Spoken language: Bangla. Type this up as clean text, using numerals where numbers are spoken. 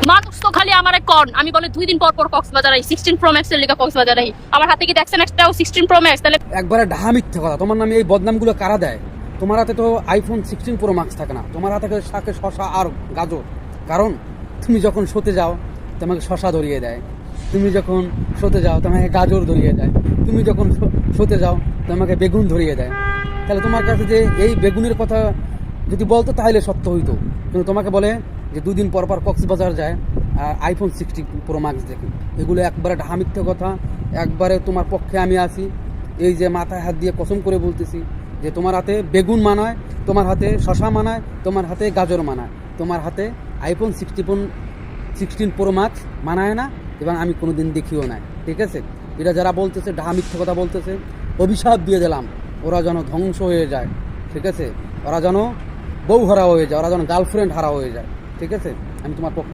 মা তো খালি আমার কর্ন আমি বলে 2 দিন পর পর কক্সবাজার আই 16 প্রো ম্যাক্স এর লেখা কক্সবাজার আই আমার হাতে কি দেখছেন একটা 16 প্রো ম্যাক্স তাহলে একবারে ঢাহা মিথ্যে কথা। তোমার নামে এই বদনামগুলো কারা দেয়? তোমার হাতে তো আইফোন 16 প্রো ম্যাক্স থাকে না, তোমার হাতে থাকে শশা আর গাজর। কারণ তুমি যখন শোতে যাও তোমাকে শশা ধরিয়ে দেয়, তুমি যখন শোতে যাও তোমাকে গাজর ধরিয়ে দেয়, তুমি যখন শোতে যাও তোমাকে বেগুন ধরিয়ে দেয়। তাহলে তোমার কাছে যে এই বেগুনের কথা যদি বলতো তাহলে সত্য হইতো, কিন্তু তোমাকে বলে যে 2 দিন পর পর কক্সবাজার যায় আর আইফোন 16 প্রো ম্যাক্স দেখি। এগুলো একবারে ঢাহা মিথ্যে কথা। একবারে তোমার পক্ষে আমি আছি, এই যে মাথায় হাত দিয়ে কসম করে বলতেছি যে তোমার হাতে বেগুন মানায়, তোমার হাতে শশা মানায়, তোমার হাতে গাজর মানায়, তোমার হাতে আইফোন 16 প্রো ম্যাক্স মানায় না, এবং আমি কোনোদিন দেখিও নাই। ঠিক আছে, এটা যারা বলতেছে ঢাহা মিথ্যে কথা বলতেছে, অভিশাপ দিয়ে দিলাম ওরা যেন ধ্বংস হয়ে যায়। ঠিক আছে, ওরা যেন বউ হারা হয়ে যায়, ওরা যেন গার্লফ্রেন্ড হারা হয়ে যায়। ঠিক আছে, আমি তোমার পক্ষে